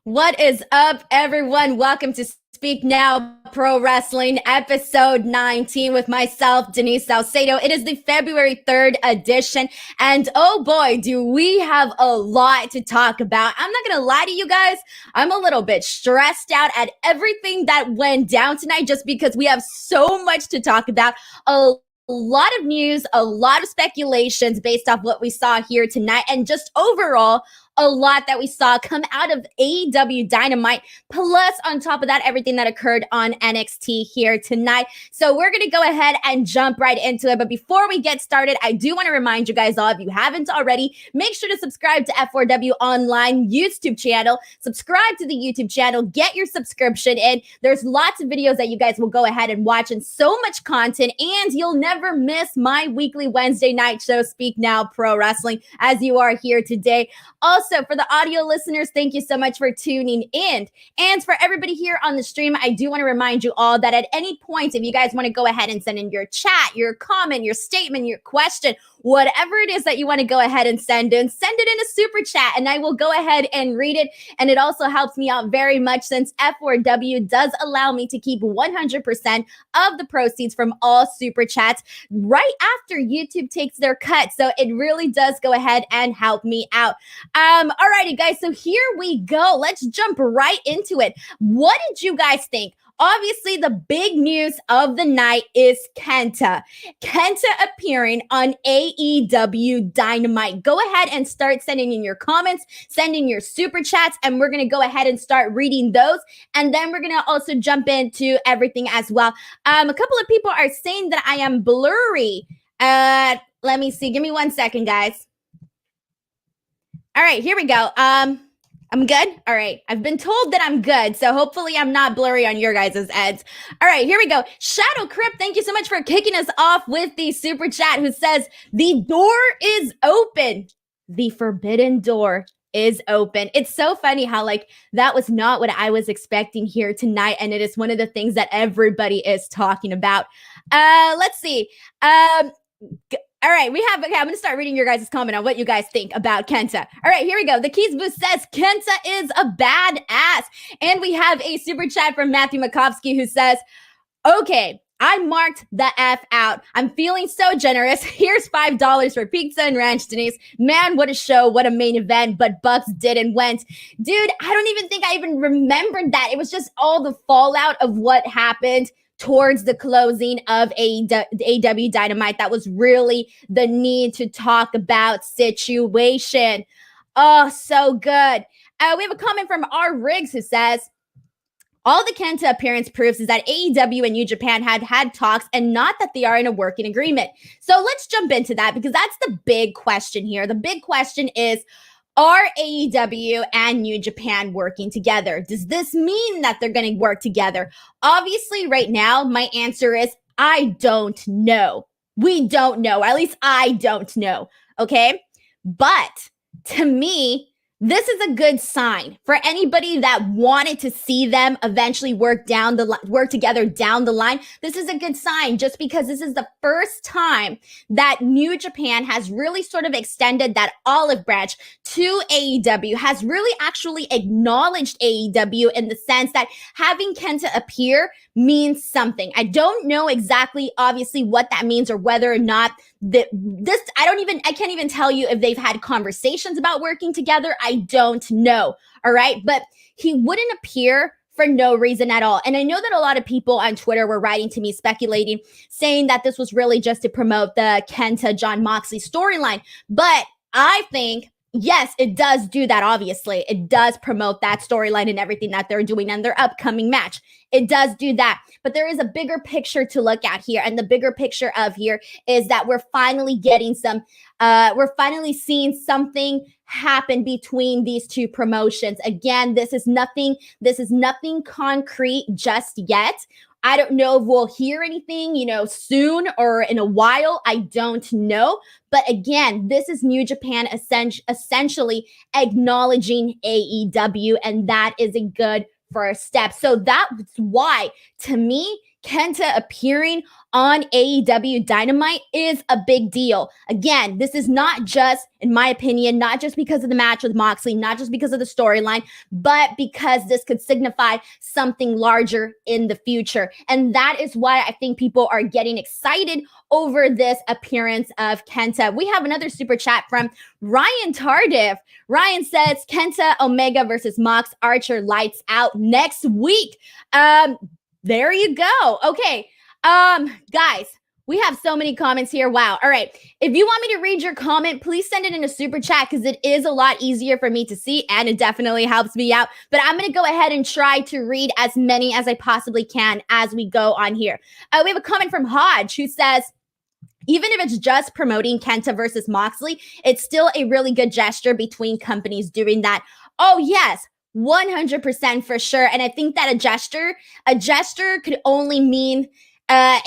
What is up, everyone? Welcome to Speak Now Pro Wrestling, episode 19 with myself, Denise Salcedo. It is the February 3rd edition, and oh boy, do we have a lot to talk about. I'm not going to lie to you guys. I'm a little bit stressed out at everything that went down tonight just because we have so much to talk about. A lot of news, a lot of speculations based off what we saw here tonight, and just overall, a lot that we saw come out of AEW Dynamite, plus on top of that, everything that occurred on NXT here tonight. So we're going to go ahead and jump right into it. But before we get started, I do want to remind you guys all, if you haven't already, make sure to subscribe to F4W Online YouTube channel. Subscribe to the YouTube channel. Get your subscription in. There's lots of videos that you guys will go ahead and watch and so much content. And you'll never miss my weekly Wednesday night show, Speak Now Pro Wrestling, as you are here today. Also, for the audio listeners, thank you so much for tuning in. And for everybody here on the stream, I do want to remind you all that at any point, if you guys want to go ahead and send in your chat, your comment, your statement, your question, whatever it is that you want to go ahead and send in a super chat, and I will go ahead and read it. And it also helps me out very much since F4W does allow me to keep 100% of the proceeds from all super chats right after YouTube takes their cut. So it really does go ahead and help me out. Alrighty, guys, so here we go. Let's jump right into it. What did you guys think? Obviously, the big news of the night is Kenta. Kenta appearing on AEW Dynamite. Go ahead and start sending in your comments, sending your super chats, and we're going to go ahead and start reading those. And then we're going to also jump into everything as well. A couple of people are saying that I am blurry. Let me see. Give me 1 second, guys. All right, here we go. I'm good. All right. I've been told that I'm good, so hopefully I'm not blurry on your guys' ends. All right, here we go. Shadow Crypt, thank you so much for kicking us off with the super chat, who says, the door is open. The forbidden door is open. It's so funny how that was not what I was expecting here tonight, and it is one of the things that everybody is talking about. Let's see. All right, I'm going to start reading your guys' comment on what you guys think about Kenta. All right, here we go. The Keys Booth says, Kenta is a badass. And we have a super chat from Matthew Makovsky who says, okay, I marked the F out. I'm feeling so generous. Here's $5 for Pizza and Ranch, Denise. Man, what a show. What a main event. But Bucks didn't went. Dude, I don't even think I even remembered that. It was just all the fallout of what happened towards the closing of AEW Dynamite. That was really the need to talk about situation. Oh, so good. We have a comment from R. Riggs who says, all the Kenta appearance proves is that AEW and New Japan had talks and not that they are in a working agreement. So let's jump into that because that's the big question here. The big question is, are AEW and New Japan working together? Does this mean that they're going to work together? Obviously, right now, my answer is I don't know. We don't know. At least I don't know. Okay? But to me, this is a good sign for anybody that wanted to see them eventually work together down the line. This is a good sign just because this is the first time that New Japan has really sort of extended that olive branch to AEW, has really actually acknowledged AEW in the sense that having Kenta appear means something. I don't know exactly, obviously, what that means or whether or not I can't even tell you if they've had conversations about working together. I don't know. All right. But he wouldn't appear for no reason at all. And I know that a lot of people on Twitter were writing to me speculating, saying that this was really just to promote the Kenta John Moxley storyline. But I think, yes, it does do that, obviously. It does promote that storyline and everything that they're doing and their upcoming match. It does do that. But there is a bigger picture to look at here. And the bigger picture of here is that we're finally getting we're finally seeing something happen between these two promotions. Again, this is nothing concrete just yet. I don't know if we'll hear anything, soon or in a while. I don't know. But again, this is New Japan essentially acknowledging AEW, and that is a good first step. So that's why, to me, Kenta appearing on AEW Dynamite is a big deal. Again, this is not just, in my opinion, not just because of the match with Moxley, not just because of the storyline, but because this could signify something larger in the future. And that is why I think people are getting excited over this appearance of Kenta. We have another super chat from Ryan Tardif. Ryan says, Kenta Omega versus Mox Archer lights out next week. There you go. Okay. Guys, we have so many comments here. Wow. All right. If you want me to read your comment, please send it in a super chat because it is a lot easier for me to see and it definitely helps me out. But I'm going to go ahead and try to read as many as I possibly can as we go on here. We have a comment from Hodge who says, even if it's just promoting Kenta versus Moxley, it's still a really good gesture between companies doing that. Oh, yes. 100% for sure. And I think that a gesture could only mean right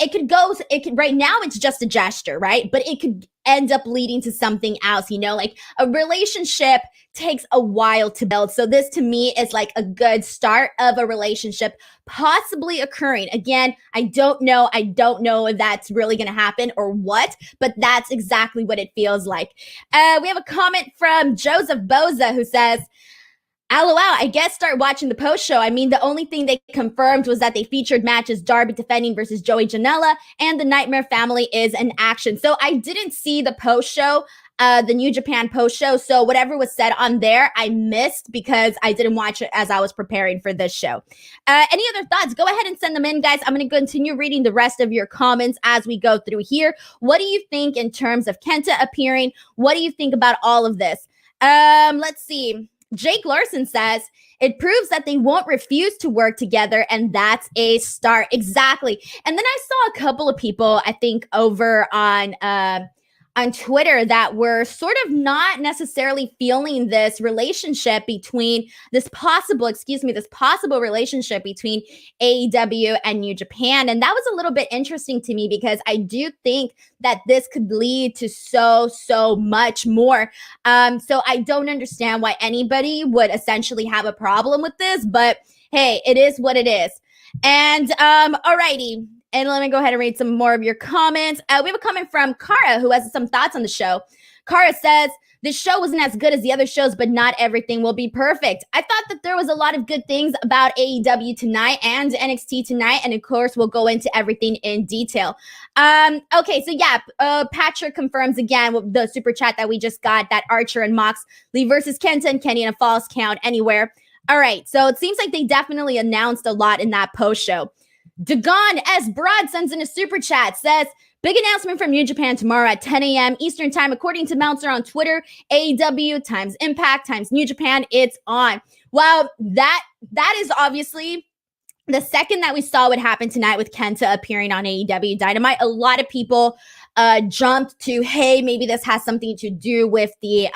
now it's just a gesture, right? But it could end up leading to something else, like a relationship takes a while to build. So this to me is like a good start of a relationship possibly occurring. Again, I don't know if that's really going to happen or what, but that's exactly what it feels like. We have a comment from Joseph Boza who says, LOL, I guess start watching the post show. I mean, the only thing they confirmed was that they featured matches Darby defending versus Joey Janela and the Nightmare Family is in action. So I didn't see the post show, the New Japan post show. So whatever was said on there, I missed because I didn't watch it as I was preparing for this show. Any other thoughts? Go ahead and send them in, guys. I'm going to continue reading the rest of your comments as we go through here. What do you think in terms of Kenta appearing? What do you think about all of this? Let's see. Jake Larson says, it proves that they won't refuse to work together, and that's a start. Exactly. And then I saw a couple of people, I think, over on Twitter that were sort of not necessarily feeling this relationship between this possible relationship between AEW and New Japan. And that was a little bit interesting to me because I do think that this could lead to so much more. So I don't understand why anybody would essentially have a problem with this, but hey, it is what it is. And alrighty. And let me go ahead and read some more of your comments. We have a comment from Kara who has some thoughts on the show. Kara says, this show wasn't as good as the other shows, but not everything will be perfect. I thought that there was a lot of good things about AEW tonight and NXT tonight. And of course, we'll go into everything in detail. Okay, so yeah, Patrick confirms again with the super chat that we just got that Archer and Moxley versus Kenta and Kenny in a false count anywhere. All right, so it seems like they definitely announced a lot in that post show. Dagon S. Broad sends in a super chat, says, big announcement from New Japan tomorrow at 10 a.m. Eastern time. According to Meltzer on Twitter, AEW times Impact times New Japan, it's on. Well, that is obviously the second that we saw what happened tonight with Kenta appearing on AEW Dynamite. A lot of people jumped to, hey, maybe this has something to do with the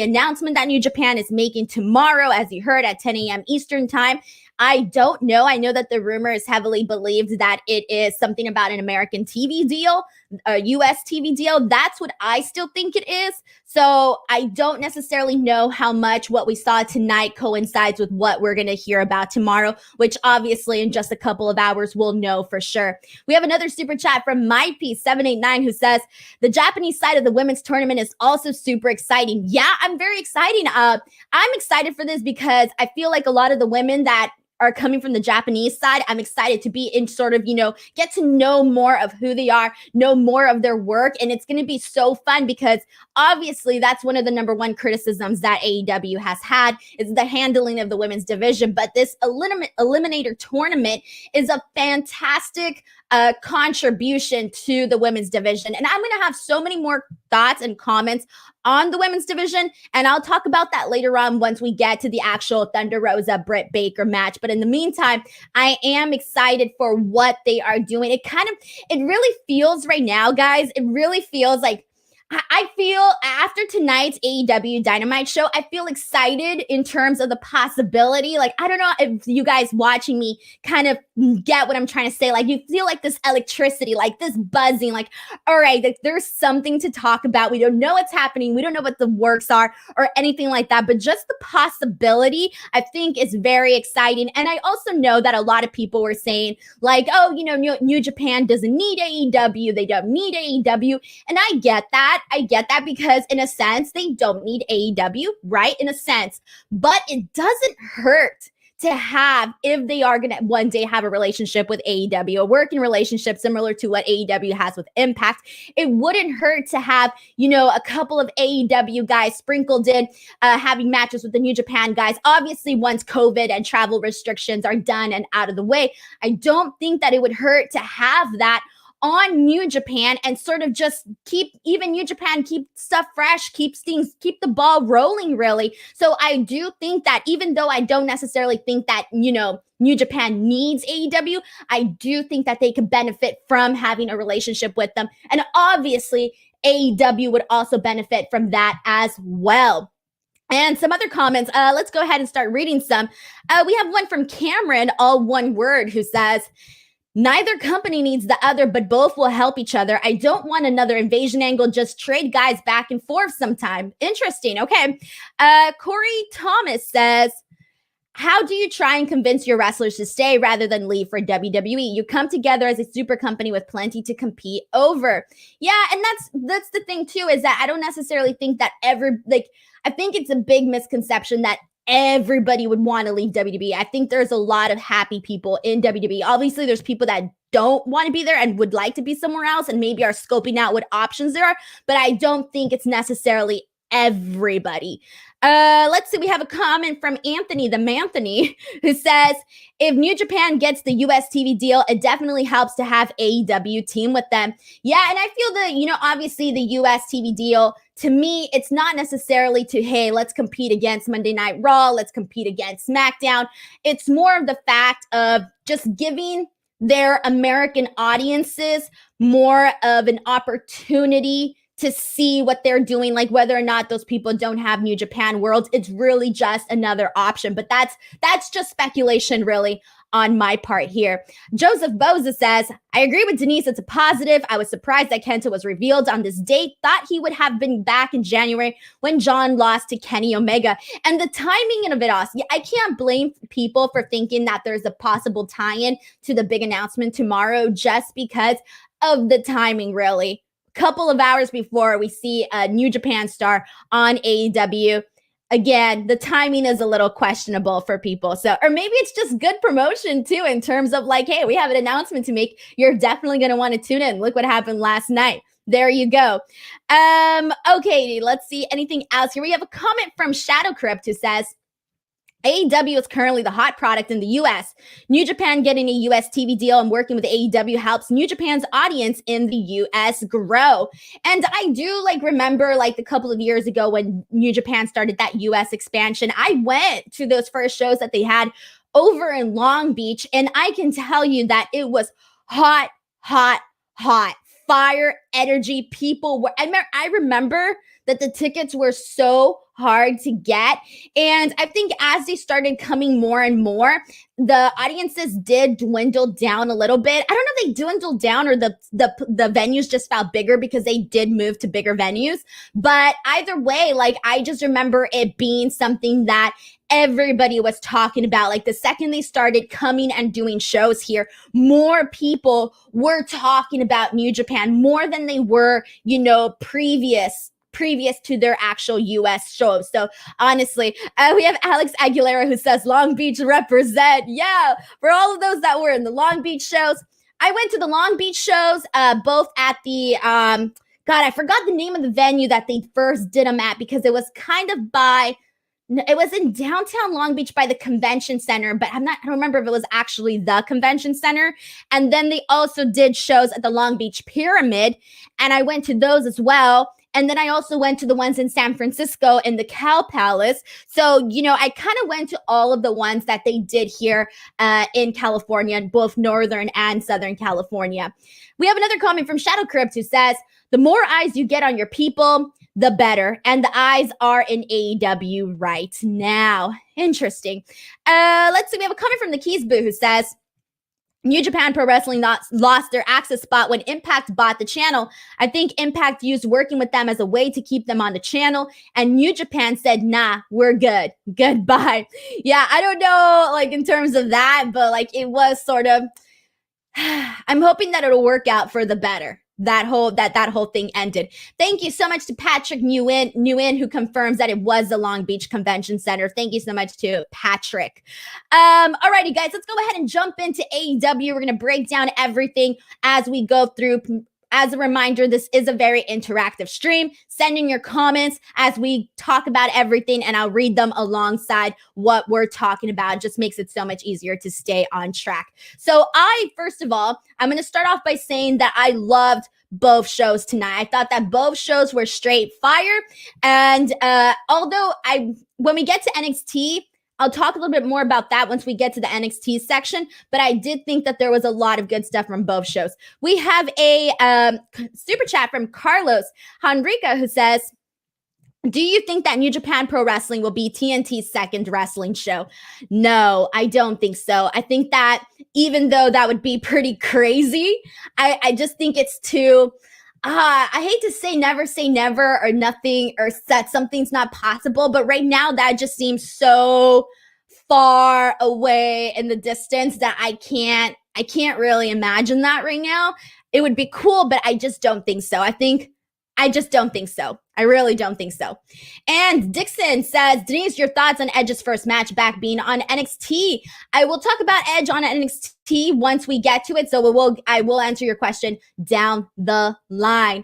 announcement that New Japan is making tomorrow, as you heard, at 10 a.m. Eastern time. I don't know. I know that the rumor is heavily believed that it is something about an American TV deal, a US TV deal. That's what I still think it is. So I don't necessarily know how much what we saw tonight coincides with what we're going to hear about tomorrow, which obviously in just a couple of hours we'll know for sure. We have another super chat from MyPeace789 who says, the Japanese side of the women's tournament is also super exciting. Yeah, I'm very excited. I'm excited for this because I feel like a lot of the women that are coming from the Japanese side, I'm excited to be in sort of, get to know more of who they are, know more of their work. And it's going to be so fun because obviously that's one of the number one criticisms that AEW has had is the handling of the women's division. But this Eliminator tournament is a fantastic contribution to the women's division. And I'm going to have so many more thoughts and comments on the women's division. And I'll talk about that later on once we get to the actual Thunder Rosa Britt Baker match. But in the meantime, I am excited for what they are doing. It really feels right now, guys, it really feels like I feel after tonight's AEW Dynamite show, I feel excited in terms of the possibility. Like, I don't know if you guys watching me kind of get what I'm trying to say. Like, you feel like this electricity, like this buzzing, like, all right, like, there's something to talk about. We don't know what's happening. We don't know what the works are or anything like that. But just the possibility, I think, is very exciting. And I also know that a lot of people were saying, like, oh, New Japan doesn't need AEW. They don't need AEW. And I get that. I get that because in a sense, they don't need AEW, right? In a sense, but it doesn't hurt to have, if they are going to one day have a relationship with AEW, a working relationship similar to what AEW has with Impact, it wouldn't hurt to have, a couple of AEW guys sprinkled in, having matches with the New Japan guys. Obviously, once COVID and travel restrictions are done and out of the way, I don't think that it would hurt to have that on New Japan and sort of just keep New Japan, keep stuff fresh, keep the ball rolling, really. So I do think that even though I don't necessarily think that, New Japan needs AEW, I do think that they could benefit from having a relationship with them. And obviously, AEW would also benefit from that as well. And some other comments. Let's go ahead and start reading some. We have one from Cameron, all one word, who says, neither company needs the other, but both will help each other. I don't want another invasion angle. Just trade guys back and forth sometime. Interesting. Okay. Corey Thomas says, how do you try and convince your wrestlers to stay rather than leave for WWE? You come together as a super company with plenty to compete over. Yeah, and that's the thing too, is that I don't necessarily think that I think it's a big misconception that everybody would want to leave WWE. I think there's a lot of happy people in WWE. Obviously, there's people that don't want to be there and would like to be somewhere else and maybe are scoping out what options there are, but I don't think it's necessarily everybody. Let's see. We have a comment from Anthony, the Manthony, who says, if New Japan gets the US TV deal, it definitely helps to have AEW team with them. Yeah, and I feel that, obviously the US TV deal, to me, it's not necessarily to, hey, let's compete against Monday Night Raw, let's compete against SmackDown. It's more of the fact of just giving their American audiences more of an opportunity to see what they're doing, like whether or not those people don't have New Japan Worlds. It's really just another option, but that's just speculation really on my part here. Joseph Boza says, I agree with Denise. It's a positive. I was surprised that Kenta was revealed on this date. Thought he would have been back in January when John lost to Kenny Omega. And the timing of it all, I can't blame people for thinking that there's a possible tie-in to the big announcement tomorrow just because of the timing, really. Couple of hours before we see a New Japan star on AEW. Again, the timing is a little questionable for people. So, or maybe it's just good promotion too, in terms of like, hey, we have an announcement to make. You're definitely going to want to tune in. Look what happened last night. There you go. Okay, let's see anything else here. We have a comment from Shadow Crypt who says, AEW is currently the hot product in the US. New Japan getting a US TV deal and working with AEW helps New Japan's audience in the US grow. And I do remember a couple of years ago when New Japan started that US expansion, I went to those first shows that they had over in Long Beach. And I can tell you that it was hot, hot, hot. Fire, energy, people were, I remember that the tickets were so hard to get. And I think as they started coming more and more, the audiences did dwindle down a little bit. I don't know if they dwindled down or the venues just felt bigger because they did move to bigger venues. But either way, I just remember it being something that everybody was talking about. The second they started coming and doing shows here, more people were talking about New Japan more than they were, previous to their actual US shows. So honestly, we have Alex Aguilera who says Long Beach represent. Yeah, for all of those that were in the Long Beach shows. I went to the Long Beach shows, both at the, I forgot the name of the venue that they first did them at because it was kind of it was in downtown Long Beach by the convention center, but I don't remember if it was actually the convention center. And then they also did shows at the Long Beach Pyramid, and I went to those as well. And then I also went to the ones in San Francisco in the Cow Palace. So, I kind of went to all of the ones that they did here in California, both Northern and Southern California. We have another comment from Shadow Crypt who says, the more eyes you get on your people, the better. And the eyes are in AEW right now. Interesting. Let's see. We have a comment from the Keys Boo who says, New Japan Pro Wrestling lost their access spot when Impact bought the channel. I think Impact used working with them as a way to keep them on the channel. And New Japan said, nah, we're good. Goodbye. Yeah, I don't know, in terms of that, but it was sort of, I'm hoping that it'll work out for the better. That whole thing ended. Thank you so much to Patrick Nguyen, who confirms that it was the Long Beach Convention Center. Thank you so much to Patrick. Alrighty, guys, let's go ahead and jump into AEW. We're gonna break down everything as we go through. As a reminder, this is a very interactive stream. Send in your comments as we talk about everything, and I'll read them alongside what we're talking about. It just makes it so much easier to stay on track. So first of all, I'm going to start off by saying that I loved both shows tonight. I thought that both shows were straight fire. And although when we get to NXT, I'll talk a little bit more about that once we get to the NXT section, but I did think that there was a lot of good stuff from both shows. We have a super chat from Carlos Henrica who says, do you think that New Japan Pro Wrestling will be TNT's second wrestling show? No, I don't think so. I think that even though that would be pretty crazy, I just think it's too... I hate to say never or nothing or that something's not possible, but right now that just seems so far away in the distance that I can't really imagine that right now. It would be cool, but I just don't think so. I just don't think so. I really don't think so. And Dixon says, Denise, your thoughts on Edge's first match back being on NXT? I will talk about Edge on NXT once we get to it. So I will answer your question down the line.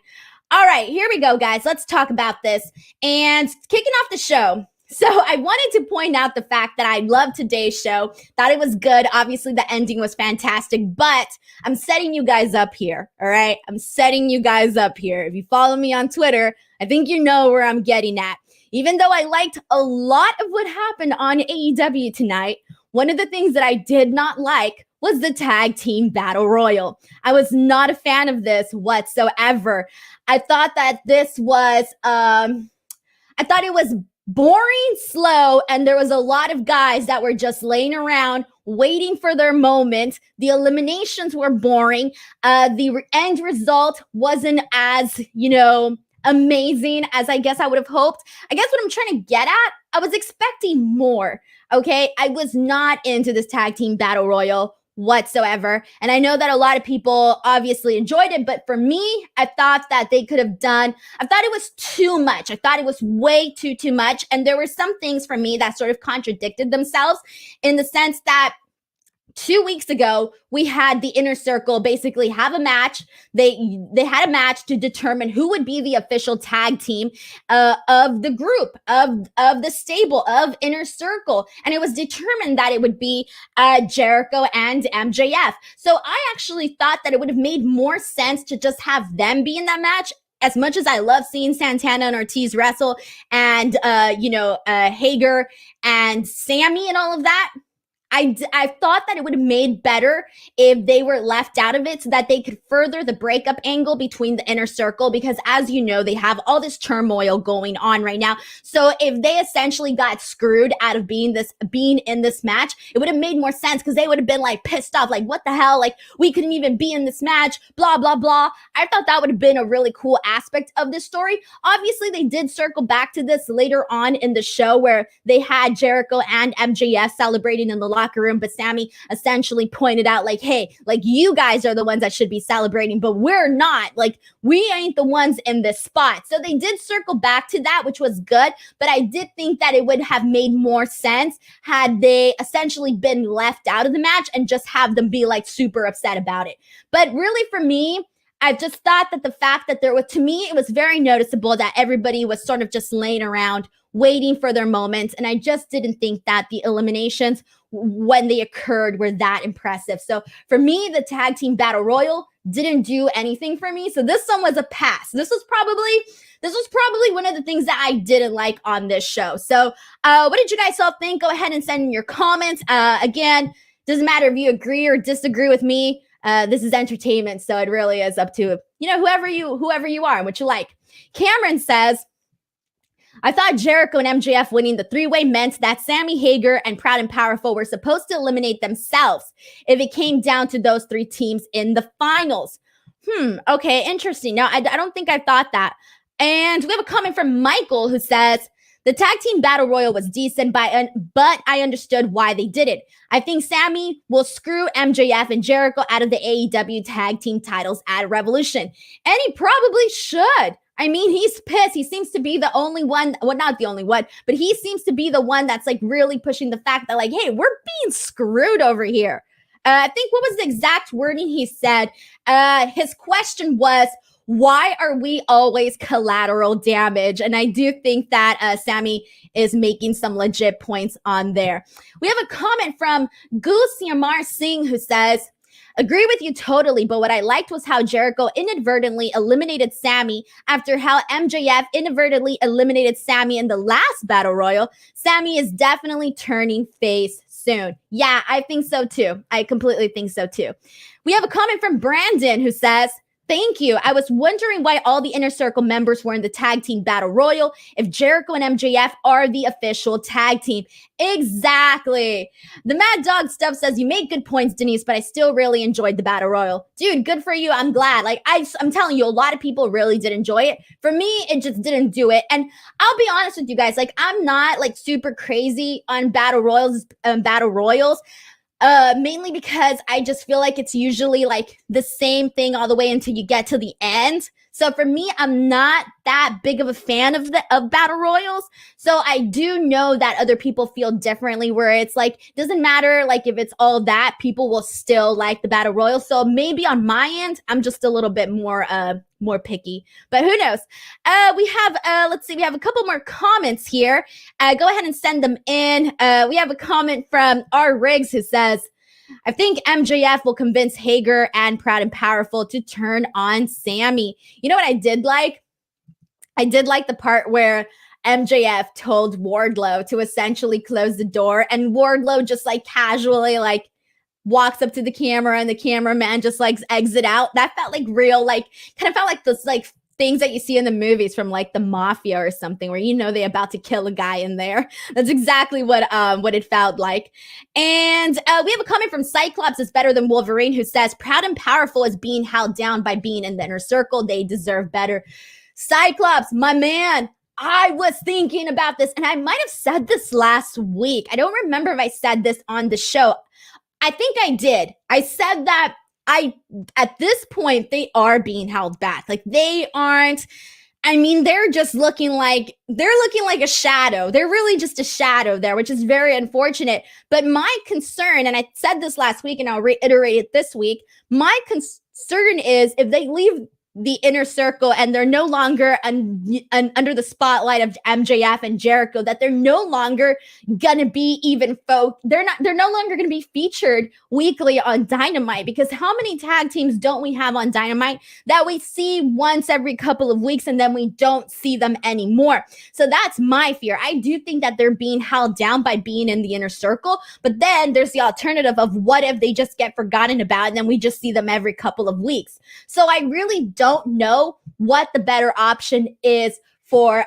All right, here we go, guys. Let's talk about this. And kicking off the show. So I wanted to point out the fact that I loved today's show. Thought it was good. Obviously, the ending was fantastic, but I'm setting you guys up here, all right? I'm setting you guys up here. If you follow me on Twitter, I think you know where I'm getting at. Even though I liked a lot of what happened on AEW tonight, one of the things that I did not like was the tag team battle royal. I was not a fan of this whatsoever. I thought that this was, it was boring, slow, and there was a lot of guys that were just laying around waiting for their moment. The eliminations were boring. The end result wasn't as, amazing as I guess I would have hoped. I guess what I'm trying to get at, I was expecting more, okay? I was not into this tag team battle royal whatsoever. And I know that a lot of people obviously enjoyed it, but for me, I thought that they could have done, I thought it was too much. I thought it was way too much. And there were some things for me that sort of contradicted themselves in the sense that 2 weeks ago, we had the Inner Circle basically have a match. They had a match to determine who would be the official tag team of the group, of the stable, of Inner Circle. And it was determined that it would be Jericho and MJF. So I actually thought that it would have made more sense to just have them be in that match. As much as I love seeing Santana and Ortiz wrestle and, Hager and Sammy and all of that, I thought that it would have made better if they were left out of it so that they could further the breakup angle between the Inner Circle, because as you know, they have all this turmoil going on right now. So if they essentially got screwed out of being in this match, it would have made more sense because they would have been pissed off, what the hell? We couldn't even be in this match, blah, blah, blah. I thought that would have been a really cool aspect of this story. Obviously, they did circle back to this later on in the show where they had Jericho and MJF celebrating in the locker room, but Sammy essentially pointed out hey, you guys are the ones that should be celebrating, but we're not. We ain't the ones in this spot. So they did circle back to that, which was good, but I did think that it would have made more sense had they essentially been left out of the match and just have them be super upset about it. But really for me, I just thought that the fact that to me, it was very noticeable that everybody was sort of just laying around waiting for their moments. And I just didn't think that the eliminations when they occurred were that impressive. So for me, the tag team battle royal didn't do anything for me. So this one was a pass. This was probably one of the things that I didn't like on this show. So what did you guys all think? Go ahead and send in your comments. Again, doesn't matter if you agree or disagree with me. This is entertainment, so it really is up to, whoever you are and what you like. Cameron says, I thought Jericho and MJF winning the three-way meant that Sammy Hager and Proud and Powerful were supposed to eliminate themselves if it came down to those three teams in the finals. Okay, interesting. Now, I don't think I thought that. And we have a comment from Michael who says, the tag team battle royal was decent, but I understood why they did it. I think Sammy will screw MJF and Jericho out of the AEW tag team titles at Revolution. And he probably should. I mean, he's pissed. He seems to be the only one, well, not the only one, but he seems to be the one that's like really pushing the fact that like, hey, we're being screwed over here. I think what was the exact wording he said? His question was, why are we always collateral damage? And I do think that Sammy is making some legit points on there. We have a comment from Goose Yamar Singh who says, agree with you totally, but what I liked was how Jericho inadvertently eliminated Sammy after how MJF inadvertently eliminated Sammy in the last Battle Royal. Sammy is definitely turning face soon. Yeah, I think so too. I completely think so too. We have a comment from Brandon who says, thank you. I was wondering why all the Inner Circle members were in the tag team battle royal if Jericho and MJF are the official tag team. Exactly. The Mad Dog stuff says, you make good points, Denise, but I still really enjoyed the battle royal. Dude, good for you. I'm glad. Like, I'm telling you, a lot of people really did enjoy it. For me, it just didn't do it. And I'll be honest with you guys, like, I'm not like super crazy on battle royals. Mainly because I just feel like it's usually like the same thing all the way until you get to the end. So for me, I'm not that big of a fan of battle royals. So I do know that other people feel differently, where it's like, doesn't matter like if it's all that, people will still like the battle royal. So maybe on my end, I'm just a little bit more picky, but who knows? We have, let's see, we have a couple more comments here. Go ahead and send them in. We have a comment from R. Riggs who says, I think MJF will convince Hager and Proud and Powerful to turn on Sammy. You know what I did like? I did like the part where MJF told Wardlow to essentially close the door, and Wardlow just like casually like walks up to the camera and the cameraman just like exit out. That felt like real, like kind of felt like this like things that you see in the movies from like the mafia or something where they're about to kill a guy in there. That's exactly what it felt like. And we have a comment from Cyclops is better than Wolverine who says, Proud and Powerful is being held down by being in the Inner Circle. They deserve better. Cyclops, my man, I was thinking about this, and I might have said this last week. I don't remember if I said this on the show. I think I did. I said that at this point, they are being held back. Like they aren't, they're just looking like a shadow. They're really just a shadow there, which is very unfortunate. But my concern, and I said this last week and I'll reiterate it this week, my concern is if they leave the Inner Circle and they're no longer under the spotlight of MJF and Jericho, that they're no longer gonna be they're no longer gonna be featured weekly on Dynamite, because how many tag teams don't we have on Dynamite that we see once every couple of weeks and then we don't see them anymore? So that's my fear. I do think that they're being held down by being in the Inner Circle, but then there's the alternative of what if they just get forgotten about and then we just see them every couple of weeks. So I really don't know what the better option is for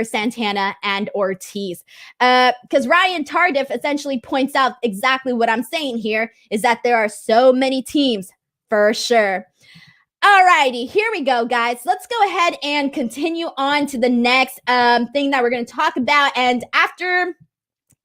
Santana and Ortiz. Because Ryan Tardif essentially points out exactly what I'm saying here, is that there are so many teams for sure. Alrighty, here we go, guys. Let's go ahead and continue on to the next thing that we're going to talk about. And after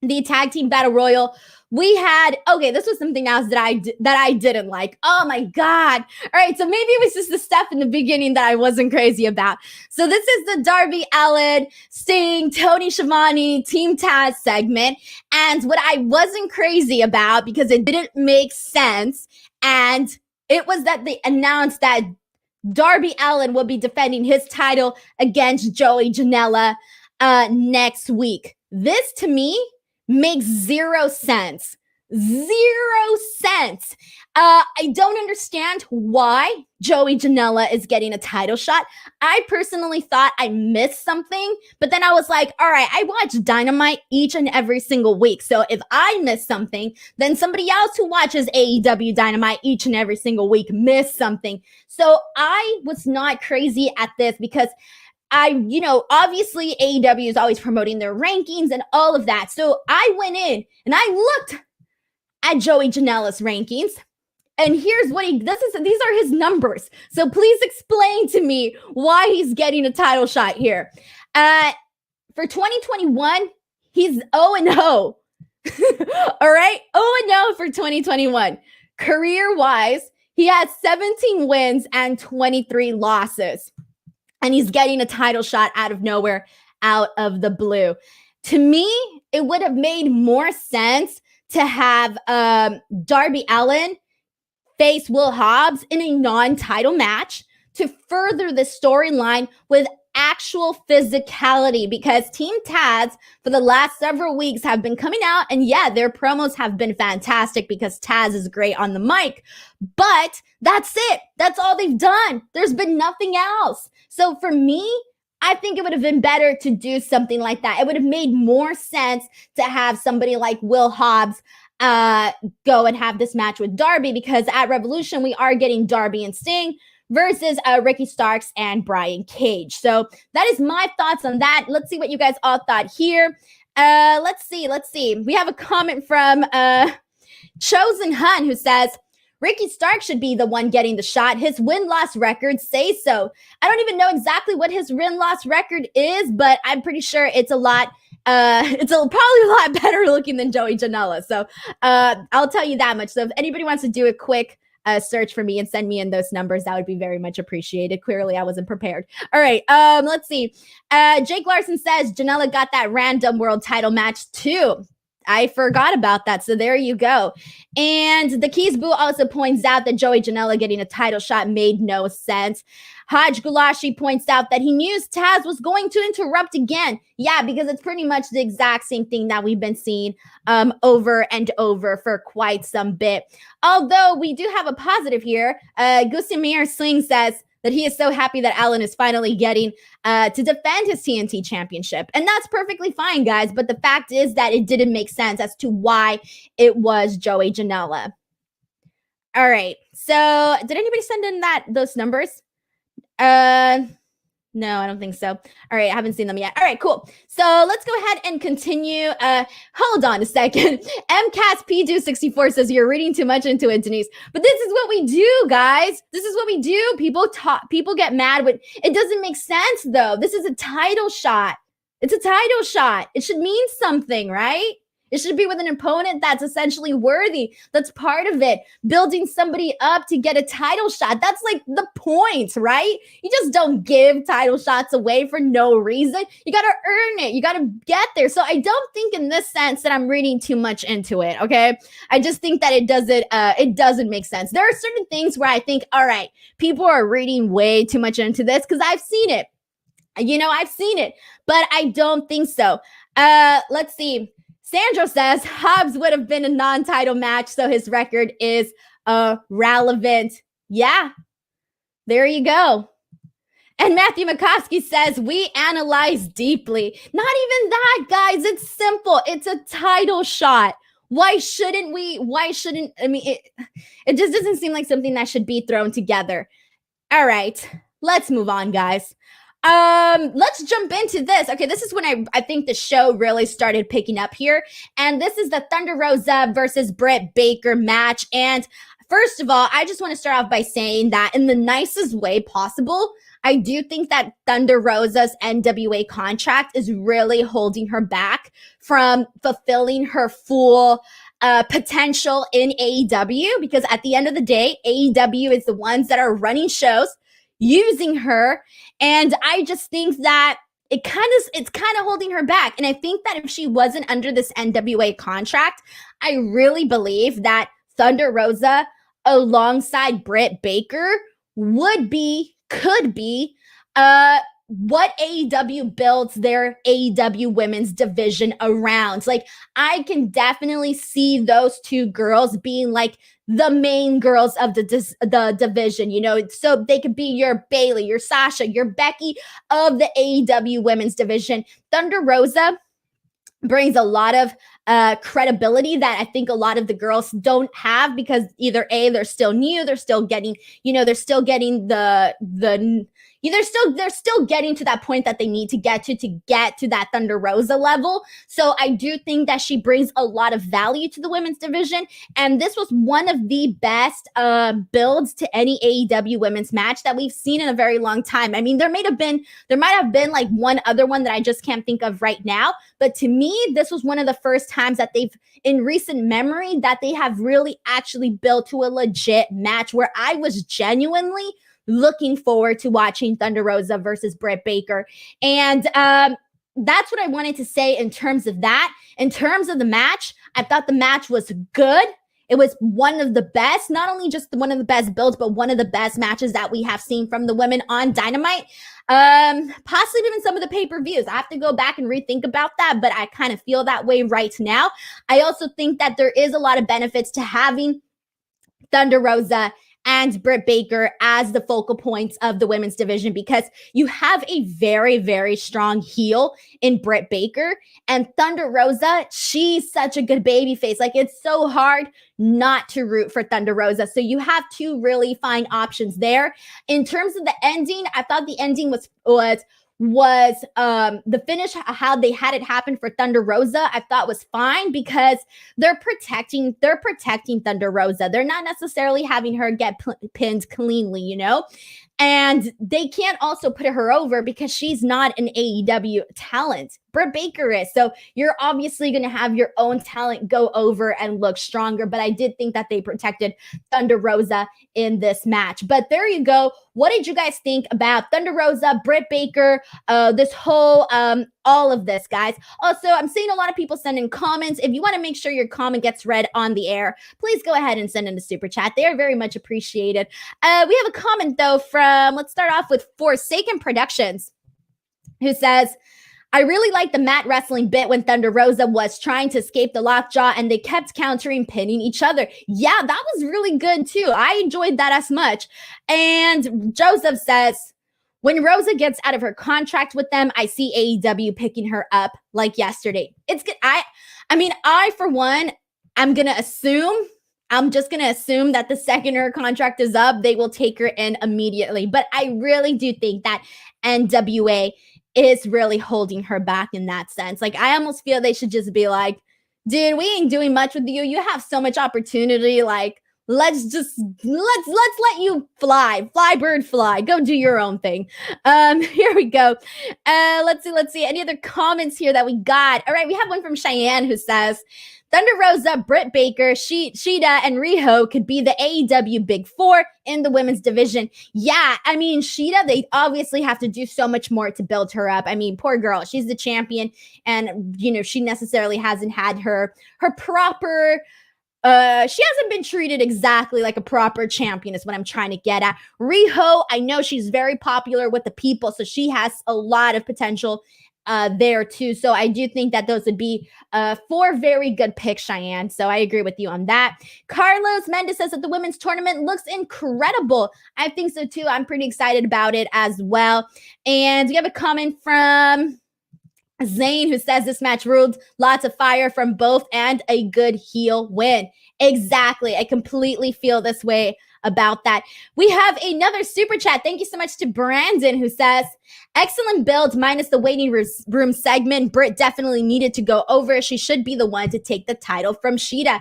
the tag team battle royal, we had, this was something else that I didn't like. Oh my God. All right. So maybe it was just the stuff in the beginning that I wasn't crazy about. So this is the Darby Allin, Sting, Tony Schiavone, Team Taz segment. And what I wasn't crazy about, because it didn't make sense, and it was that they announced that Darby Allin will be defending his title against Joey Janela next week. This to me makes zero sense. 0 cents. I don't understand why Joey Janela is getting a title shot. I personally thought I missed something, but then I was like, all right, I watch Dynamite each and every single week. So if I miss something, then somebody else who watches AEW Dynamite each and every single week missed something. So I was not crazy at this because obviously AEW is always promoting their rankings and all of that. So I went in and I looked at Joey Janela's rankings. And here's what these are his numbers. So please explain to me why he's getting a title shot here. For 2021, he's 0-0. All right? 0-0 for 2021. Career-wise, he has 17 wins and 23 losses. And he's getting a title shot out of nowhere, out of the blue. To me, it would have made more sense to have Darby Allin face Will Hobbs in a non-title match to further the storyline with actual physicality, because Team Taz for the last several weeks have been coming out, and yeah, their promos have been fantastic because Taz is great on the mic, but that's it. That's all they've done. There's been nothing else. So for me, I think it would have been better to do something like that. It would have made more sense to have somebody like Will Hobbs go and have this match with Darby, because at Revolution, we are getting Darby and Sting versus Ricky Starks and Brian Cage. So that is my thoughts on that. Let's see what you guys all thought here. Let's see. We have a comment from Chosen Hun who says, Ricky Starks should be the one getting the shot. His win-loss record say so. I don't even know exactly what his win-loss record is, but I'm pretty sure it's a lot. It's probably a lot better looking than Joey Janela. So I'll tell you that much. So if anybody wants to do a quick search for me and send me in those numbers, that would be very much appreciated. Clearly, I wasn't prepared. All right, let's see. Jake Larson says Janela got that random world title match too. I forgot about that. So there you go. And the Keys Boo also points out that Joey Janela getting a title shot made no sense. Haj Gulashi points out that he knew Taz was going to interrupt again. Yeah, because it's pretty much the exact same thing that we've been seeing over and over for quite some bit. Although we do have a positive here. Gusimir Sling says that he is so happy that Allin is finally getting to defend his TNT championship. And that's perfectly fine, guys. But the fact is that it didn't make sense as to why it was Joey Janela. All right. So did anybody send in those numbers? No, I don't think so. All right, I haven't seen them yet. All right, cool. So let's go ahead and continue. Hold on a second. MCASP264 says you're reading too much into it, Denise. But this is what we do, guys. This is what we do. People get mad when it doesn't make sense, though. This is a title shot. It's a title shot. It should mean something, right? It should be with an opponent that's essentially worthy. That's part of it. Building somebody up to get a title shot. That's like the point, right? You just don't give title shots away for no reason. You got to earn it. You got to get there. So I don't think in this sense that I'm reading too much into it, okay? I just think that it doesn't make sense. There are certain things where I think, all right, people are reading way too much into this because I've seen it. I've seen it, but I don't think so. Let's see. Sandro says Hobbs would have been a non-title match, so his record is relevant. Yeah, there you go. And Matthew McCoskey says, we analyze deeply. Not even that, guys. It's simple. It's a title shot. Why shouldn't we? It just doesn't seem like something that should be thrown together. All right, let's move on, guys. Let's jump into this. Okay, this is when I think the show really started picking up here. And this is the Thunder Rosa versus Britt Baker match. And first of all, I just want to start off by saying that in the nicest way possible, I do think that Thunder Rosa's NWA contract is really holding her back from fulfilling her full potential in AEW, because at the end of the day, AEW is the ones that are running shows, using her, and I just think that it's kind of holding her back. And I think that if she wasn't under this NWA contract, I really believe that Thunder Rosa alongside Britt Baker could be what AEW builds their AEW women's division around. Like, I can definitely see those two girls being like the main girls of the division, you know, so they could be your Bayley, your Sasha, your Becky of the AEW women's division. Thunder Rosa brings a lot of credibility that I think a lot of the girls don't have, because either A, they're still new, they're still getting, you know, they're still getting they're still getting to that point that they need to get to that Thunder Rosa level. So I do think that she brings a lot of value to the women's division. And this was one of the best builds to any AEW women's match that we've seen in a very long time. I mean, there might have been like one other one that I just can't think of right now. But to me, this was one of the first times that they've, in recent memory, that they have really actually built to a legit match where I was genuinely looking forward to watching Thunder Rosa versus Britt Baker. And that's what I wanted to say in terms of that. In terms of the match, I thought the match was good. It was one of the best, not only just one of the best builds, but one of the best matches that we have seen from the women on Dynamite. Possibly even some of the pay-per-views. I have to go back and rethink about that, but I kind of feel that way right now. I also think that there is a lot of benefits to having Thunder Rosa and Britt Baker as the focal points of the women's division, because you have a very, very strong heel in Britt Baker, and Thunder Rosa, she's such a good baby face. Like, it's so hard not to root for Thunder Rosa. So you have two really fine options there. In terms of the ending, I thought the ending was the finish, how they had it happen for Thunder Rosa, I thought was fine, because they're protecting Thunder Rosa. They're not necessarily having her get pinned cleanly, you know? And they can't also put her over because she's not an AEW talent. Britt Baker is. So you're obviously going to have your own talent go over and look stronger. But I did think that they protected Thunder Rosa in this match. But there you go. What did you guys think about Thunder Rosa, Britt Baker, this whole, all of this, guys? Also, I'm seeing a lot of people send in comments. If you want to make sure your comment gets read on the air, please go ahead and send in a super chat. They are very much appreciated. We have a comment, though, from, let's start off with Forsaken Productions, who says, I really like the mat wrestling bit when Thunder Rosa was trying to escape the lockjaw and they kept countering, pinning each other. Yeah, that was really good too. I enjoyed that as much. And Joseph says, when Rosa gets out of her contract with them, I see AEW picking her up like yesterday. It's good. I mean, for one, I'm just going to assume that the second her contract is up, they will take her in immediately. But I really do think that NWA is really holding her back in that sense. Like, I almost feel they should just be like, dude, we ain't doing much with you. You have so much opportunity. Like, let's let you fly, bird, fly. Go do your own thing. Here we go. Let's see. Any other comments here that we got? All right, we have one from Cheyenne who says, Thunder Rosa, Britt Baker, Shida, and Riho could be the AEW Big Four in the women's division. Yeah, I mean, Shida, they obviously have to do so much more to build her up. I mean, poor girl, she's the champion, and, you know, she necessarily hasn't had her proper... she hasn't been treated exactly like a proper champion is what I'm trying to get at. Riho, I know she's very popular with the people, so she has a lot of potential there too. So I do think that those would be 4 very good picks, Cheyenne. So I agree with you on that. Carlos Mendes says that the women's tournament looks incredible. I think so too. I'm pretty excited about it as well. And we have a comment from Zane, who says this match ruled, lots of fire from both and a good heel win. Exactly. I completely feel this way about that. We have another super chat. Thank you so much to Brandon, who says, excellent build minus the waiting room segment. Britt definitely needed to go over. She should be the one to take the title from Shida.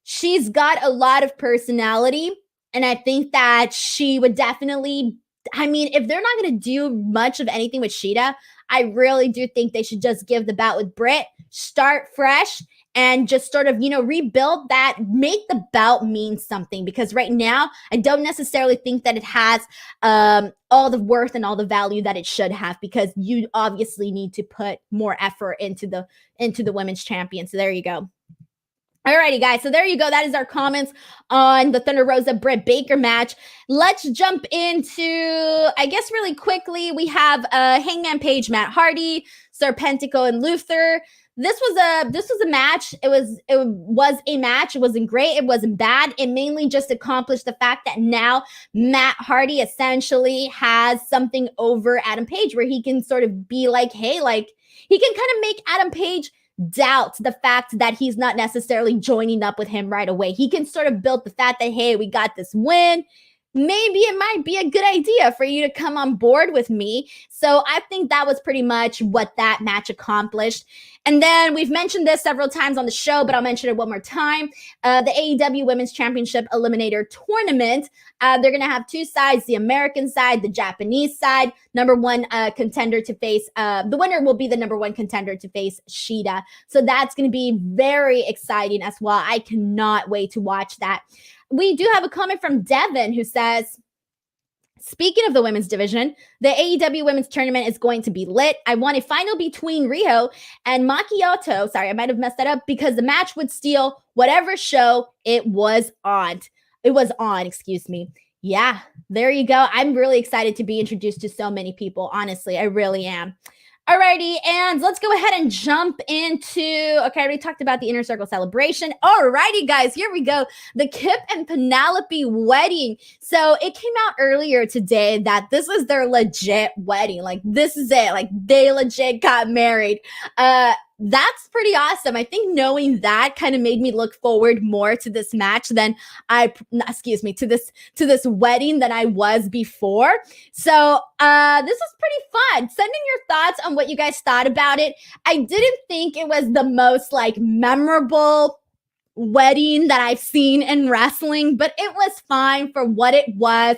She's got a lot of personality, and I think that she would definitely, I mean, if they're not going to do much of anything with Shida, I really do think they should just give the bout with Britt, start fresh, and just sort of, you know, rebuild that, make the bout mean something. Because right now, I don't necessarily think that it has all the worth and all the value that it should have, because you obviously need to put more effort into the women's champion. So there you go. Alrighty, guys. So there you go. That is our comments on the Thunder Rosa Britt Baker match. Let's jump into, I guess, really quickly. We have Hangman Page, Matt Hardy, Serpentico, and Luther. This was a match. It was a match. It wasn't great. It wasn't bad. It mainly just accomplished the fact that now Matt Hardy essentially has something over Adam Page, where he can sort of be like, hey, like he can kind of make Adam Page doubt the fact that he's not necessarily joining up with him right away. He can sort of build the fact that, hey, we got this win. Maybe it might be a good idea for you to come on board with me. So I think that was pretty much what that match accomplished. And then we've mentioned this several times on the show, but I'll mention it one more time. The AEW Women's Championship Eliminator Tournament. They're going to have two sides, the American side, the Japanese side. Number one contender to face, the winner will be the number one contender to face Shida. So that's going to be very exciting as well. I cannot wait to watch that. We do have a comment from Devin who says, speaking of the women's division, the AEW women's tournament is going to be lit. I want a final between Riho and Macchiato. Sorry, I might have messed that up, because the match would steal whatever show it was on. Excuse me. Yeah, there you go. I'm really excited to be introduced to so many people. Honestly, I really am. Alrighty, and let's go ahead and jump into, okay, I already talked about the Inner Circle celebration. Alrighty, guys, here we go. The Kip and Penelope wedding. So it came out earlier today that this is their legit wedding. Like, this is it. Like, they legit got married. That's pretty awesome. I think knowing that kind of made me look forward more to this match than to this wedding than I was before. So this was pretty fun. Send in your thoughts on what you guys thought about it. I didn't think it was the most like memorable wedding that I've seen in wrestling, but it was fine for what it was.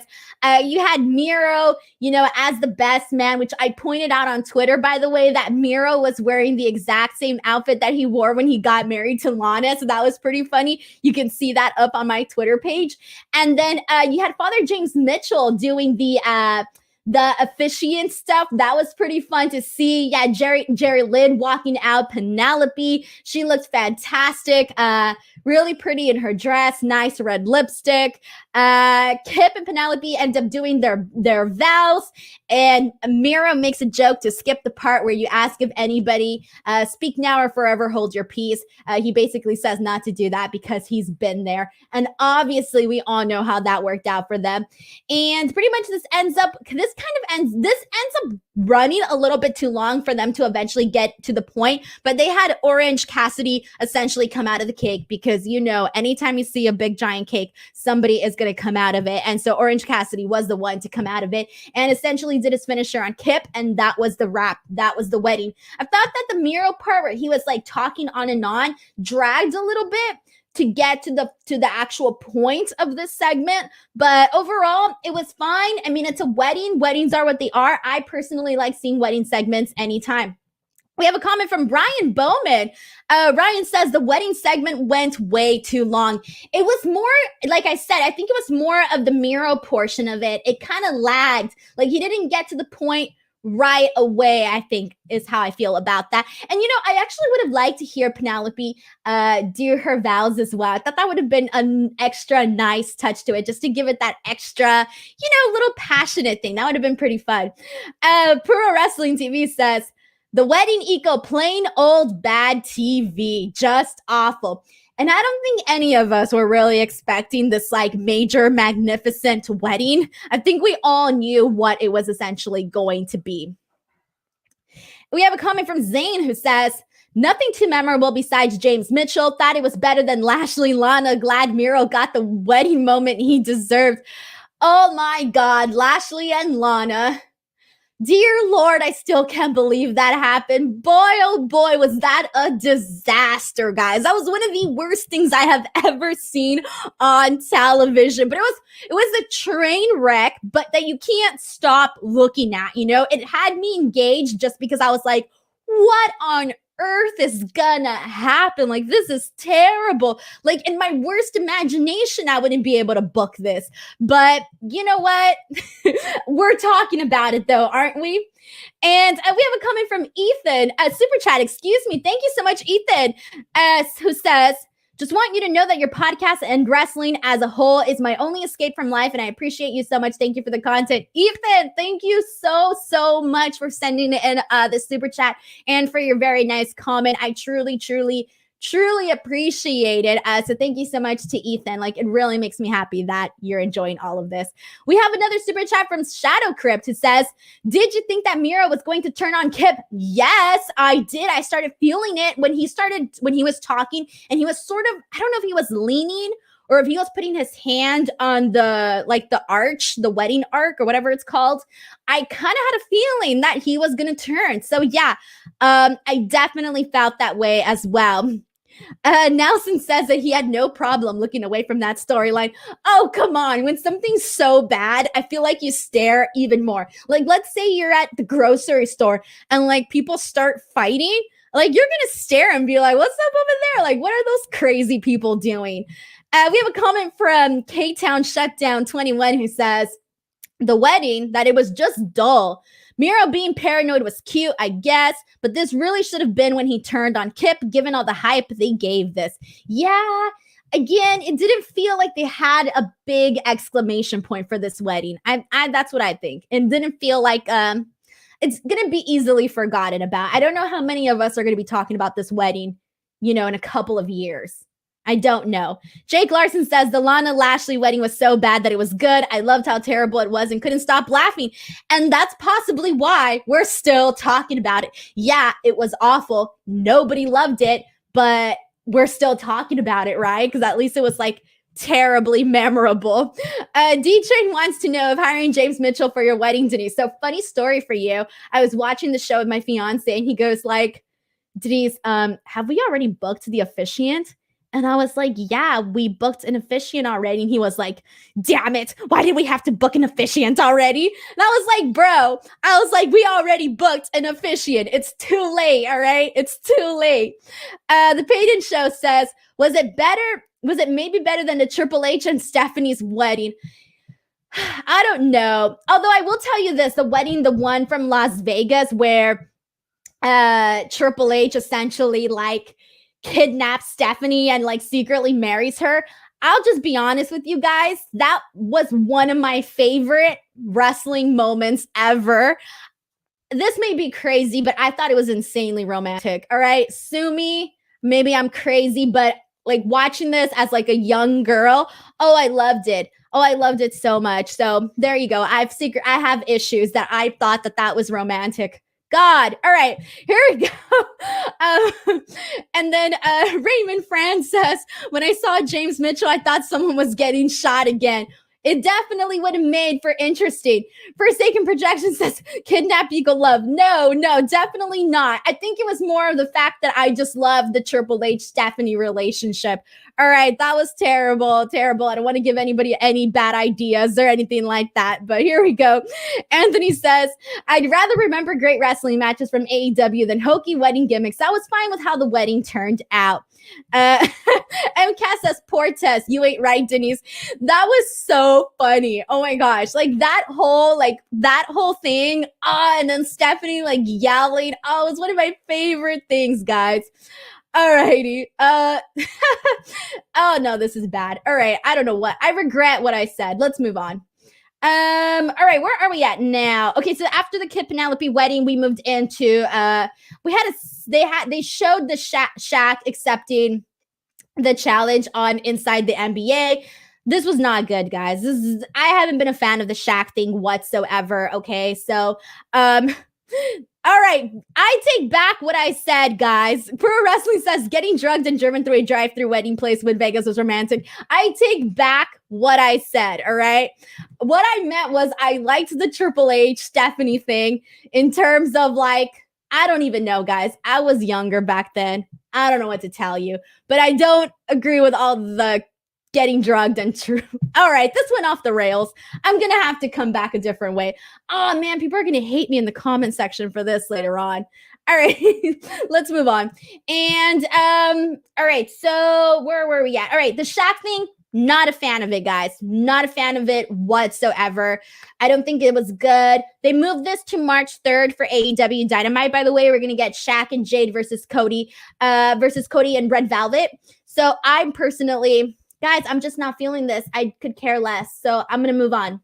You had Miro, as the best man, which I pointed out on Twitter, by the way, that Miro was wearing the exact same outfit that he wore when he got married to Lana. So that was pretty funny. You can see that up on my Twitter page. And then you had Father James Mitchell doing the officiant stuff. That was pretty fun to see. Yeah, Jerry Lynn walking out Penelope. She looked fantastic. Really pretty in her dress. Nice red lipstick. Kip and Penelope end up doing their vows, and Miro makes a joke to skip the part where you ask if anybody speak now or forever hold your peace. He basically says not to do that because he's been there, and obviously we all know how that worked out for them. And pretty much this ends up running a little bit too long for them to eventually get to the point, but they had Orange Cassidy essentially come out of the cake, because anytime you see a big giant cake, somebody is going to come out of it. And so Orange Cassidy was the one to come out of it and essentially did his finisher on Kip, and that was the wrap. That was the wedding. I thought that the Miro part where he was like talking on and on dragged a little bit to get to the actual point of this segment, but overall it was fine. I mean, it's a wedding. Weddings are what they are. I personally like seeing wedding segments anytime. We have a comment from Brian Bowman. Ryan says the wedding segment went way too long. It was more, like I said, I think it was more of the Miro portion of it. It kind of lagged. Like, he didn't get to the point right away, I think, is how I feel about that. And, I actually would have liked to hear Penelope do her vows as well. I thought that would have been an extra nice touch to it, just to give it that extra, little passionate thing. That would have been pretty fun. Pro Wrestling TV says, the wedding equal plain old bad TV, just awful. And I don't think any of us were really expecting this like major, magnificent wedding. I think we all knew what it was essentially going to be. We have a comment from Zane who says, nothing too memorable besides James Mitchell. Thought it was better than Lashley Lana. Glad Miro got the wedding moment he deserved. Oh my God, Lashley and Lana. Dear Lord, I still can't believe that happened. Boy, oh boy, was that a disaster, guys. That was one of the worst things I have ever seen on television. But it was a train wreck, but that you can't stop looking at, It had me engaged just because I was like, what on earth is gonna happen? Like, this is terrible. Like, in my worst imagination, I wouldn't be able to book this. But you know what? We're talking about it though, aren't we? And we have a comment from Ethan, super chat, excuse me. Thank you so much, Ethan, who says, Just want you to know that your podcast and wrestling as a whole is my only escape from life, and I appreciate you so much. Thank you for the content. Ethan, thank you so much for sending in the super chat and for your very nice comment. I truly appreciate it. So thank you so much to Ethan. Like, it really makes me happy that you're enjoying all of this. We have another super chat from Shadow Crypt who says, did you think that Miro was going to turn on Kip? Yes, I did. I started feeling it when he was talking, and he was sort of, I don't know if he was leaning or if he was putting his hand on the arch, the wedding arc or whatever it's called. I kind of had a feeling that he was going to turn. So yeah, I definitely felt that way as well. Nelson says that he had no problem looking away from that storyline. Oh, come on. When something's so bad, I feel like you stare even more. Like, let's say you're at the grocery store and like people start fighting. Like, you're going to stare and be like, what's up over there? Like, what are those crazy people doing? We have a comment from K-Town Shutdown 21 who says, the wedding, that it was just dull. Miro being paranoid was cute, I guess, but this really should have been when he turned on Kip, given all the hype they gave this. Yeah, again, it didn't feel like they had a big exclamation point for this wedding. That's what I think. It didn't feel like it's going to be easily forgotten about. I don't know how many of us are going to be talking about this wedding, in a couple of years. I don't know. Jake Larson says the Lana Lashley wedding was so bad that it was good. I loved how terrible it was and couldn't stop laughing. And that's possibly why we're still talking about it. Yeah, it was awful. Nobody loved it, but we're still talking about it, right? Because at least it was like terribly memorable. D-Train wants to know if hiring James Mitchell for your wedding, Denise. So funny story for you. I was watching the show with my fiance and he goes like, Denise, have we already booked the officiant? And I was like, yeah, we booked an officiant already. And he was like, damn it, why did we have to book an officiant already? And I was like, bro, we already booked an officiant. It's too late, all right? It's too late. The Payton Show says, was it maybe better than the Triple H and Stephanie's wedding? I don't know. Although I will tell you this, the one from Las Vegas where Triple H essentially like kidnaps Stephanie and like secretly marries her. I'll just be honest with you guys. That was one of my favorite wrestling moments ever. This may be crazy, but I thought it was insanely romantic. All right. Sue me. Maybe I'm crazy, but like watching this as like a young girl. Oh, I loved it. Oh, I loved it so much. So there you go. I have issues that I thought that was romantic. God. All right, here we go. And then Raymond Fran says, when I saw James Mitchell, I thought someone was getting shot again. It definitely would have made for interesting. Forsaken Projection says, kidnap equal love. No, definitely not. I think it was more of the fact that I just love the Triple H Stephanie relationship. All right, that was terrible. I don't want to give anybody any bad ideas or anything like that, but here we go. Anthony says, I'd rather remember great wrestling matches from AEW than hokey wedding gimmicks. I was fine with how the wedding turned out. MCAS says, poor Tess, you ain't right, Denise. That was so funny. Oh my gosh. Like that whole thing. And then Stephanie like yelling. Oh, it was one of my favorite things, guys. Alrighty. Oh no, this is bad. All right. I don't know what. I regret what I said. Let's move on. All right, where are we at now? Okay, so after the Kip Penelope wedding, we moved into they showed the Shaq accepting the challenge on Inside the NBA. This was not good, guys. I haven't been a fan of the Shaq thing whatsoever. Okay, so all right, I take back what I said, guys. Pro Wrestling says getting drugged and driven through a drive-through wedding place with Vegas was romantic. I take back what I said, all right? What I meant was I liked the Triple H Stephanie thing in terms of like, I don't even know, guys. I was younger back then. I don't know what to tell you, but I don't agree with all the getting drugged and true. All right, this went off the rails. I'm going to have to come back a different way. Oh, man, people are going to hate me in the comment section for this later on. All right, let's move on. And all right, so where were we at? All right, the Shaq thing, Not a fan of it, guys. Not a fan of it whatsoever. I don't think it was good. They moved this to March 3rd for AEW Dynamite. By the way, we're going to get Shaq and Jade versus Cody and Red Velvet. So I'm personally, guys, I'm just not feeling this. I could care less. So I'm going to move on.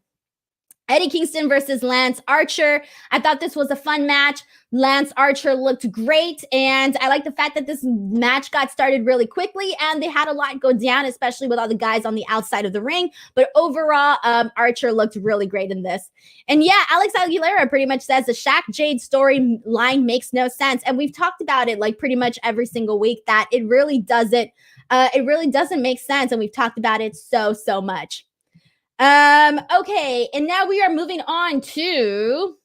Eddie Kingston versus Lance Archer. I thought this was a fun match. Lance Archer looked great, and I like the fact that this match got started really quickly, and they had a lot go down, especially with all the guys on the outside of the ring. But overall, Archer looked really great in this. And yeah, Alex Aguilera pretty much says the Shaq Jade storyline makes no sense, and we've talked about it like pretty much every single week that it really doesn't make sense, and we've talked about it so much. Okay, and now we are moving on to,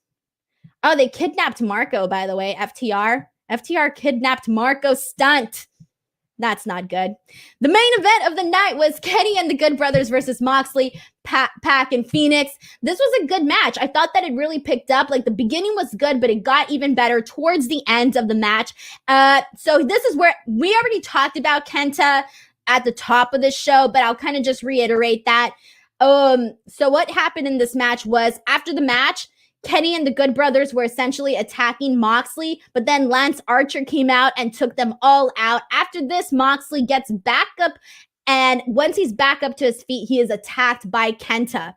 they kidnapped Marco, by the way, FTR. FTR kidnapped Marco stunt. That's not good. The main event of the night was Kenny and the Good Brothers versus Moxley, Pac, and Fenix. This was a good match. I thought that it really picked up. Like, the beginning was good, but it got even better towards the end of the match. So this is where we already talked about Kenta at the top of the show, but I'll kind of just reiterate that. So what happened in this match was, after the match, Kenny and the Good Brothers were essentially attacking Moxley, but then Lance Archer came out and took them all out. After this, Moxley gets back up, and once he's back up to his feet, he is attacked by Kenta.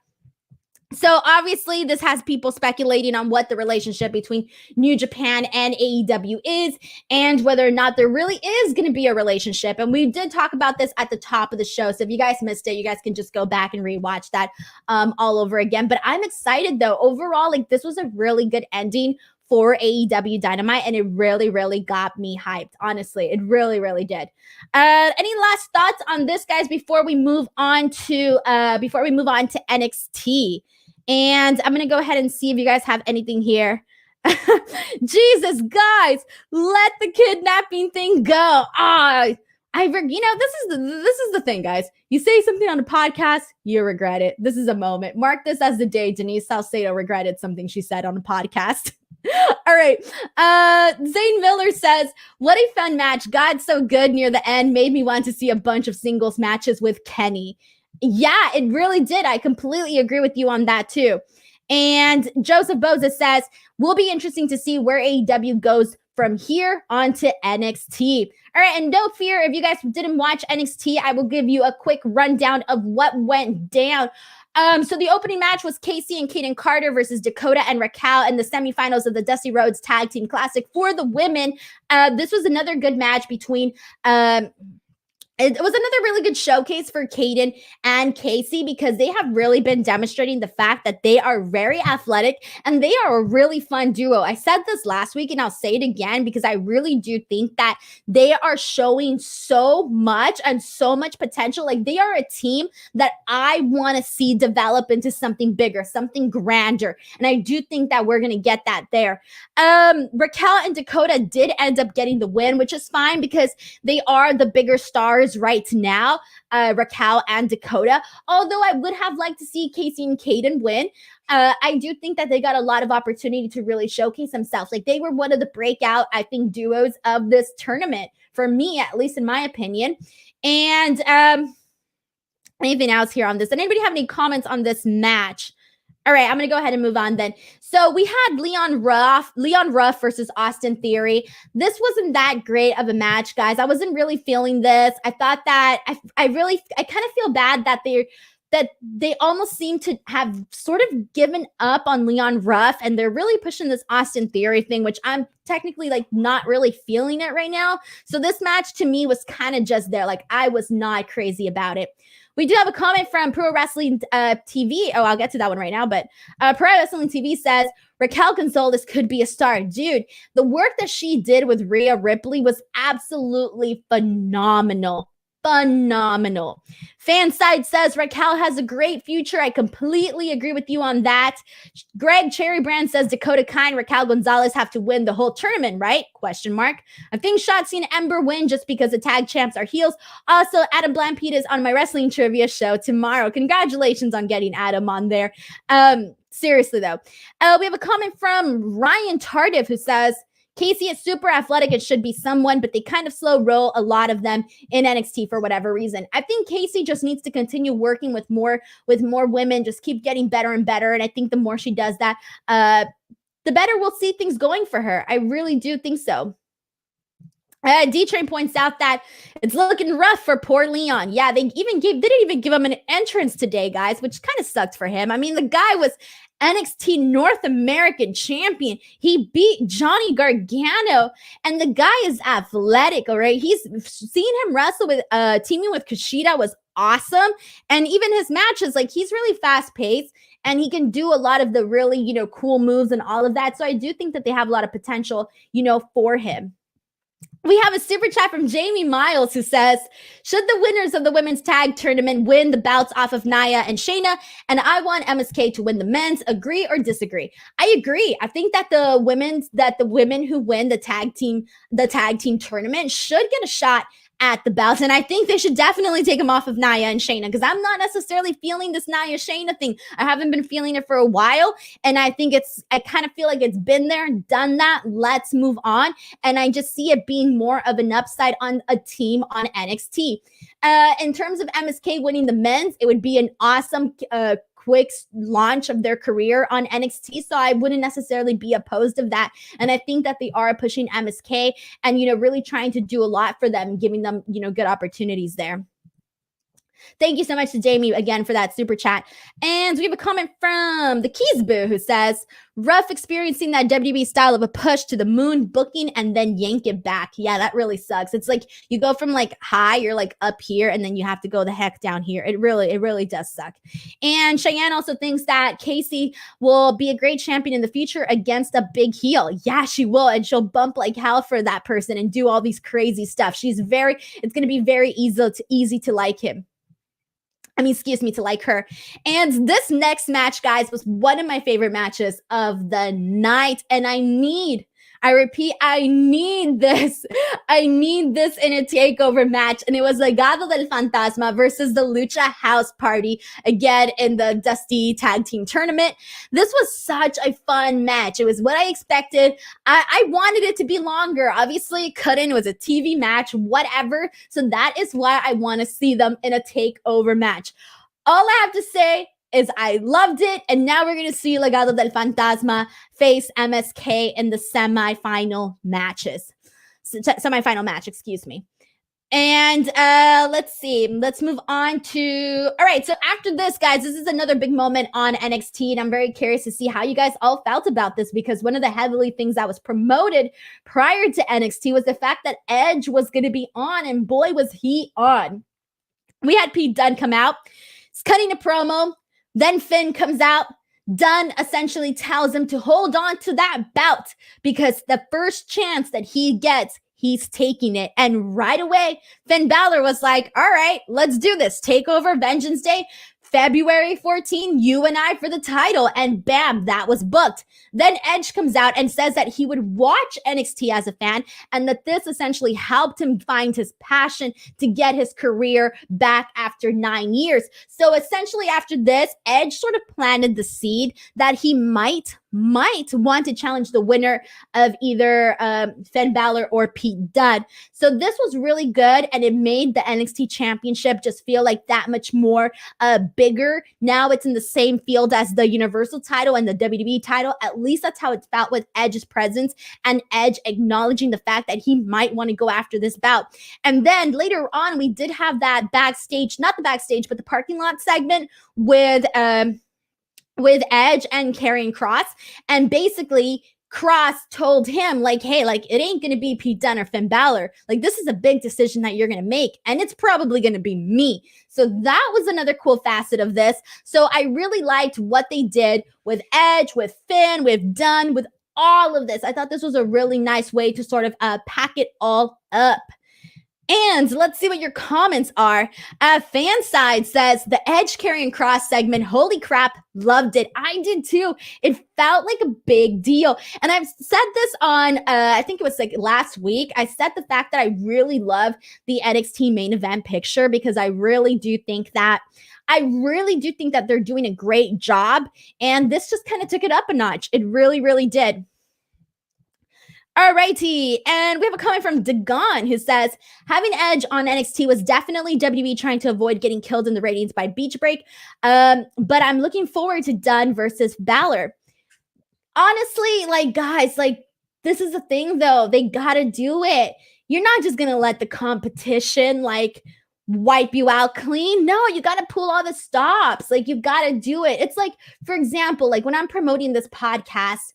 So obviously this has people speculating on what the relationship between New Japan and AEW is, and whether or not there really is going to be a relationship. And we did talk about this at the top of the show. So if you guys missed it, you guys can just go back and rewatch that all over again. But I'm excited though. Overall, like, this was a really good ending for AEW Dynamite, and it really got me hyped. Honestly, it really did. Any last thoughts on this, guys, before we move on to NXT? And I'm going to go ahead and see if you guys have anything here. Jesus, guys, let the kidnapping thing go. This is the thing, guys. You say something on a podcast, you regret it. This is a moment. Mark this as the day Denise Salcedo regretted something she said on a podcast. All right. Zane Miller says, what a fun match. God, so good near the end. Made me want to see a bunch of singles matches with Kenny. Yeah, it really did. I completely agree with you on that too. And Joseph Boza says, will be interesting to see where AEW goes from here on to NXT. All right, and no fear, if you guys didn't watch NXT, I will give you a quick rundown of what went down. So the opening match was Casey and Kaden Carter versus Dakota and Raquel in the semifinals of the Dusty Rhodes Tag Team Classic for the women. This was another good match between it was another really good showcase for Kaden and Casey, because they have really been demonstrating the fact that they are very athletic and they are a really fun duo. I said this last week and I'll say it again, because I really do think that they are showing so much and so much potential. Like, they are a team that I want to see develop into something bigger, something grander. And I do think that we're going to get that there. Raquel and Dakota did end up getting the win, which is fine because they are the bigger stars right now, Raquel and Dakota. Although I would have liked to see Casey and Kaden win. I do think that they got a lot of opportunity to really showcase themselves. Like, they were one of the breakout, I think, duos of this tournament, for me, at least in my opinion. And anything else here on this? Anybody have any comments on this match? All right, I'm going to go ahead and move on then. So we had Leon Ruff versus Austin Theory. This wasn't that great of a match, guys. I wasn't really feeling this. I thought that I kind of feel bad that they almost seem to have sort of given up on Leon Ruff, and they're really pushing this Austin Theory thing, which I'm technically like not really feeling it right now. So this match to me was kind of just there. Like, I was not crazy about it. We do have a comment from Pro Wrestling TV. Oh, I'll get to that one right now. But Pro Wrestling TV says, Raquel Gonzalez could be a star. Dude, the work that she did with Rhea Ripley was absolutely phenomenal. Phenomenal. Fanside says Raquel has a great future. I completely agree with you on that. Greg Cherrybrand says Dakota Kai and Raquel Gonzalez have to win the whole tournament, right? Question mark. I think Shotzi and Ember win just because the tag champs are heels. Also, Adam Blampede is on my wrestling trivia show tomorrow. Congratulations on getting Adam on there. Seriously though. We have a comment from Ryan Tardif who says, Casey is super athletic. It should be someone, but they kind of slow roll a lot of them in NXT for whatever reason. I think Casey just needs to continue working with more women, just keep getting better and better. And I think the more she does that, the better we'll see things going for her. I really do think so. D-Train points out that it's looking rough for poor Leon. Yeah, they didn't even give him an entrance today, guys, which kind of sucked for him. I mean, the guy was NXT North American champion. He beat Johnny Gargano, and the guy is athletic, all right? He's seeing him wrestle with teaming with Kushida was awesome. And even his matches, like, he's really fast-paced, and he can do a lot of the really, cool moves and all of that. So I do think that they have a lot of potential, for him. We have a super chat from Jamie Miles who says, should the winners of the women's tag tournament win the bouts off of Nia and Shayna? And I want MSK to win the men's. Agree or disagree? I agree. I think that the women who win the tag team tournament should get a shot at the belts. And I think they should definitely take them off of Nia and Shayna, because I'm not necessarily feeling this Nia Shayna thing. I haven't been feeling it for a while. And I think I kind of feel like it's been there and done that. Let's move on. And I just see it being more of an upside on a team on NXT. In terms of MSK winning the men's, it would be an awesome quick launch of their career on NXT. So I wouldn't necessarily be opposed of that. And I think that they are pushing MSK and, really trying to do a lot for them, giving them, good opportunities there. Thank you so much to Jamie again for that super chat. And we have a comment from the Keys Boo who says, rough experiencing that WWE style of a push to the moon, booking, and then yank it back. Yeah, that really sucks. It's like you go from like high, you're like up here, and then you have to go the heck down here. It really does suck. And Cheyenne also thinks that Casey will be a great champion in the future against a big heel. Yeah, she will. And she'll bump like hell for that person and do all these crazy stuff. It's going to be very easy to like him. To like her. And this next match, guys, was one of my favorite matches of the night. And I need this. I need this in a takeover match. And it was Legado del Fantasma versus the Lucha House Party, again in the Dusty Tag Team Tournament. This was such a fun match. It was what I expected. I wanted it to be longer. Obviously, it couldn't. It was a TV match, whatever. So that is why I want to see them in a takeover match. All I have to say is I loved it, and now we're going to see Legado del Fantasma face MSK in the semifinal match, excuse me. And let's see. Let's move on to... All right, so after this, guys, this is another big moment on NXT, and I'm very curious to see how you guys all felt about this, because one of the heavily things that was promoted prior to NXT was the fact that Edge was going to be on, and boy, was he on. We had Pete Dunne come out. He's cutting a promo. Then Finn comes out. Dunn essentially tells him to hold on to that belt because the first chance that he gets, he's taking it. And right away, Finn Balor was like, all right, let's do this. Takeover Vengeance Day, February 14, you and I for the title. And bam, that was booked. Then Edge comes out and says that he would watch NXT as a fan and that this essentially helped him find his passion to get his career back after 9 years. So essentially after this, Edge sort of planted the seed that he might want to challenge the winner of either Finn Balor or Pete Dunne. So this was really good, and it made the NXT Championship just feel like that much more bigger. Now it's in the same field as the Universal title and the WWE title. At least that's how it felt with Edge's presence and Edge acknowledging the fact that he might want to go after this bout. And then later on, we did have that backstage, not the backstage, but the parking lot segment with Edge and Karrion Kross. And basically Kross told him like, hey, like it ain't going to be Pete Dunne or Finn Balor. Like this is a big decision that you're going to make. And it's probably going to be me. So that was another cool facet of this. So I really liked what they did with Edge, with Finn, with Dunne, with all of this. I thought this was a really nice way to sort of pack it all up. And let's see what your comments are. Fanside says, the Edge Karrion Kross segment, holy crap, loved it. I did too. It felt like a big deal. And I've said this on, I think it was like last week. I said the fact that I really love the NXT main event picture because I really do think that they're doing a great job. And this just kind of took it up a notch. It really, really did. Alrighty, and we have a comment from Dagon who says, having Edge on NXT was definitely WWE trying to avoid getting killed in the ratings by Beach Break, but I'm looking forward to Dunn versus Balor. Honestly, like, guys, like, this is the thing, though. They gotta do it. You're not just gonna let the competition, like, wipe you out clean. No, you gotta pull all the stops. Like, you gotta do it. It's like, for example, like, when I'm promoting this podcast,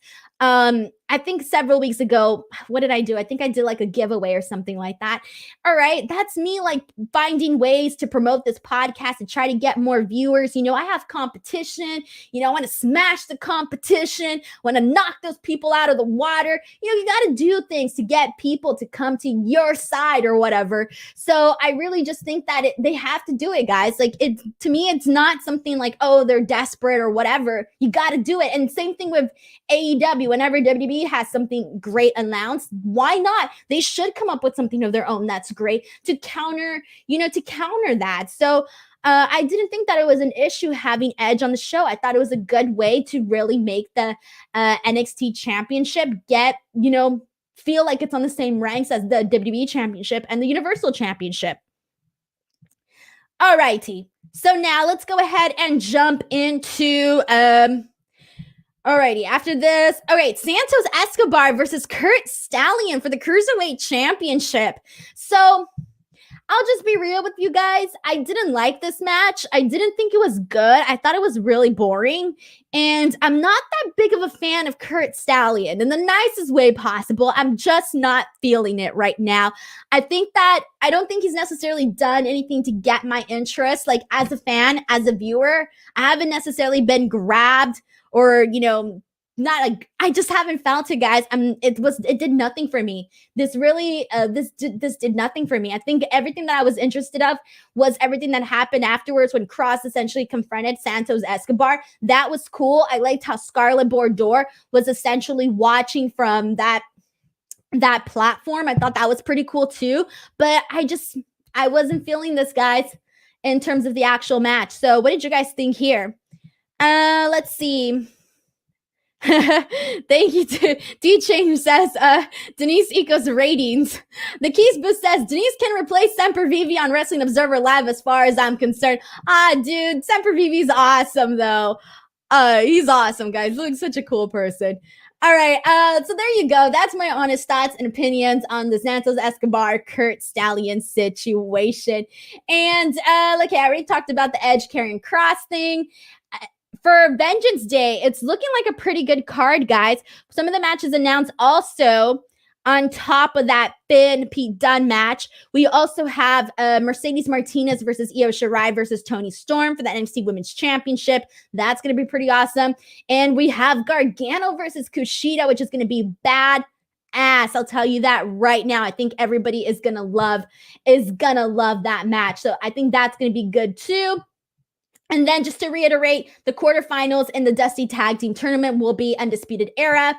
I think several weeks ago, what did I do? I think I did like a giveaway or something like that. All right, that's me like finding ways to promote this podcast and try to get more viewers. You know, I have competition. You know, I want to smash the competition, want to knock those people out of the water. You know, you got to do things to get people to come to your side or whatever. So I really just think that they have to do it, guys. Like, it, to me, it's not something like, oh, they're desperate or whatever. You got to do it. And same thing with AEW. Whenever WWE has something great announced, why not? They should come up with something of their own that's great to counter, to counter that. So I didn't think that it was an issue having Edge on the show. I thought it was a good way to really make the NXT championship get, feel like it's on the same ranks as the WWE championship and the Universal championship. All righty. So now let's go ahead and jump into alrighty, after this, all right, Santos Escobar versus Kurt Stallion for the Cruiserweight Championship. So I'll just be real with you guys. I didn't like this match. I didn't think it was good. I thought it was really boring. And I'm not that big of a fan of Kurt Stallion in the nicest way possible. I'm just not feeling it right now. I don't think he's necessarily done anything to get my interest. Like, as a fan, as a viewer, I haven't necessarily been grabbed or, not like, I just haven't felt it, guys. It did nothing for me. This really, this did nothing for me. I think everything that I was interested of was everything that happened afterwards when Cross essentially confronted Santos Escobar. That was cool. I liked how Scarlett Bordeaux was essentially watching from that platform. I thought that was pretty cool too. But I wasn't feeling this, guys, in terms of the actual match. So what did you guys think here? Let's see. Thank you to D-Chain, who says, Denise equals ratings. The Keys Boost says, Denise can replace Semper Vivi on Wrestling Observer Live as far as I'm concerned. Dude, Semper Vivi's awesome, though. He's awesome, guys. Looks such a cool person. All right, so there you go. That's my honest thoughts and opinions on the Santos Escobar Kurt Stallion situation. And, I already talked about the Edge Karrion Kross thing. For Vengeance Day, it's looking like a pretty good card, guys. Some of the matches announced also on top of that Finn Pete Dunne match. We also have Mercedes Martinez versus Io Shirai versus Toni Storm for the NXT Women's Championship. That's going to be pretty awesome. And we have Gargano versus Kushida, which is going to be bad ass. I'll tell you that right now. I think everybody is going to love that match. So I think that's going to be good too. And then just to reiterate, the quarterfinals in the Dusty Tag Team Tournament will be Undisputed Era.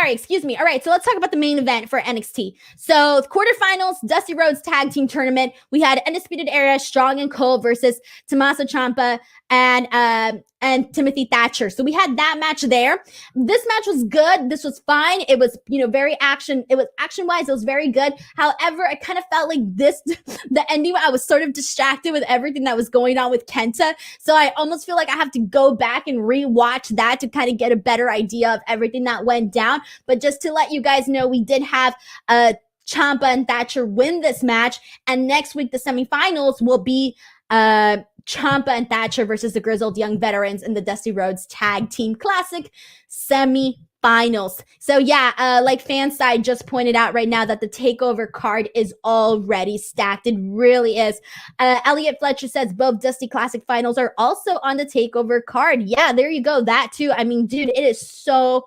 Excuse me. All right, so let's talk about the main event for NXT. So the quarterfinals, Dusty Rhodes Tag Team Tournament. We had Undisputed Era, Strong and Cole versus Tommaso Ciampa and Timothy Thatcher. So we had that match there. This match was good. This was fine. It was, very action-wise, it was very good. However, I kind of felt like the ending, I was sort of distracted with everything that was going on with Kenta. So I almost feel like I have to go back and rewatch that to kind of get a better idea of everything that went down. But just to let you guys know, we did have Ciampa and Thatcher win this match. And next week, the semifinals will be Ciampa and Thatcher versus the Grizzled Young Veterans in the Dusty Rhodes Tag Team Classic semi-finals. So yeah, like Fanside just pointed out right now that the TakeOver card is already stacked. It really is. Elliot Fletcher says both Dusty Classic finals are also on the TakeOver card. Yeah, there you go. That too. I mean, dude, it is so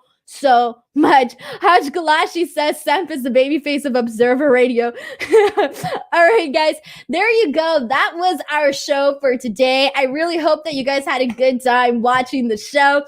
much. Haj Galashi says Semp is the babyface of Observer Radio. All right, guys, there you go. That was our show for today. I really hope that you guys had a good time watching the show.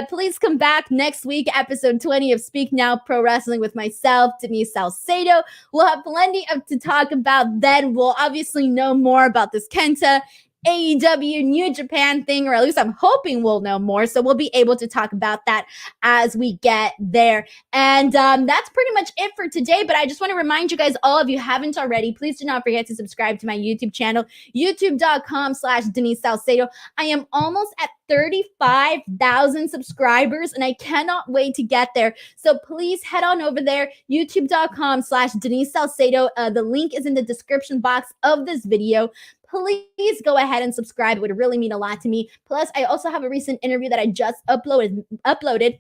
Please come back next week, episode 20 of Speak Now Pro Wrestling with myself, Denise Salcedo. We'll have plenty to talk about then. We'll obviously know more about this Kenta AEW New Japan thing, or at least I'm hoping we'll know more. So we'll be able to talk about that as we get there. And that's pretty much it for today. But I just want to remind you guys all, if you haven't already, please do not forget to subscribe to my YouTube channel, youtube.com/Denise Salcedo. I am almost at 35,000 subscribers and I cannot wait to get there. So please head on over there, youtube.com/Denise Salcedo. The link is in the description box of this video. Please go ahead and subscribe. It would really mean a lot to me. Plus, I also have a recent interview that I just uploaded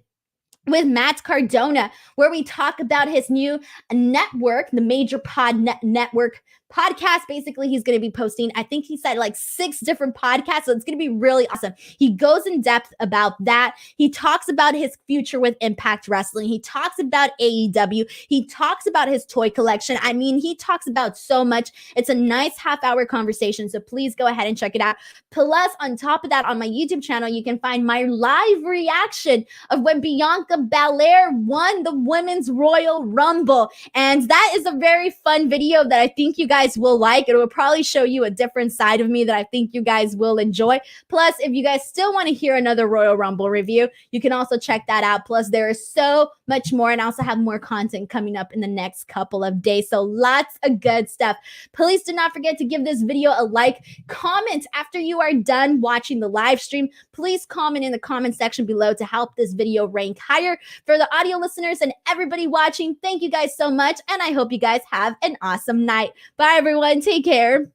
with Matt Cardona, where we talk about his new network, the Major Pod Network podcast. Basically, he's going to be posting, I think he said like 6 different podcasts. So it's going to be really awesome. He goes in depth about that. He talks about his future with Impact Wrestling. He talks about AEW. He talks about his toy collection. I mean, he talks about so much. It's a nice half-hour conversation. So please go ahead and check it out. Plus, on top of that, on my YouTube channel, you can find my live reaction of when Bianca Belair won the Women's Royal Rumble. And that is a very fun video that I think you guys will like. It will probably show you a different side of me that I think you guys will enjoy. Plus, if you guys still want to hear another Royal Rumble review, you can also check that out. Plus, there is so much more, and I also have more content coming up in the next couple of days. So lots of good stuff. Please do not forget to give this video a like. Comment after you are done watching the live stream. Please comment in the comment section below to help this video rank higher. For the audio listeners and everybody watching, thank you guys so much, and I hope you guys have an awesome night. Bye, everyone. Take care.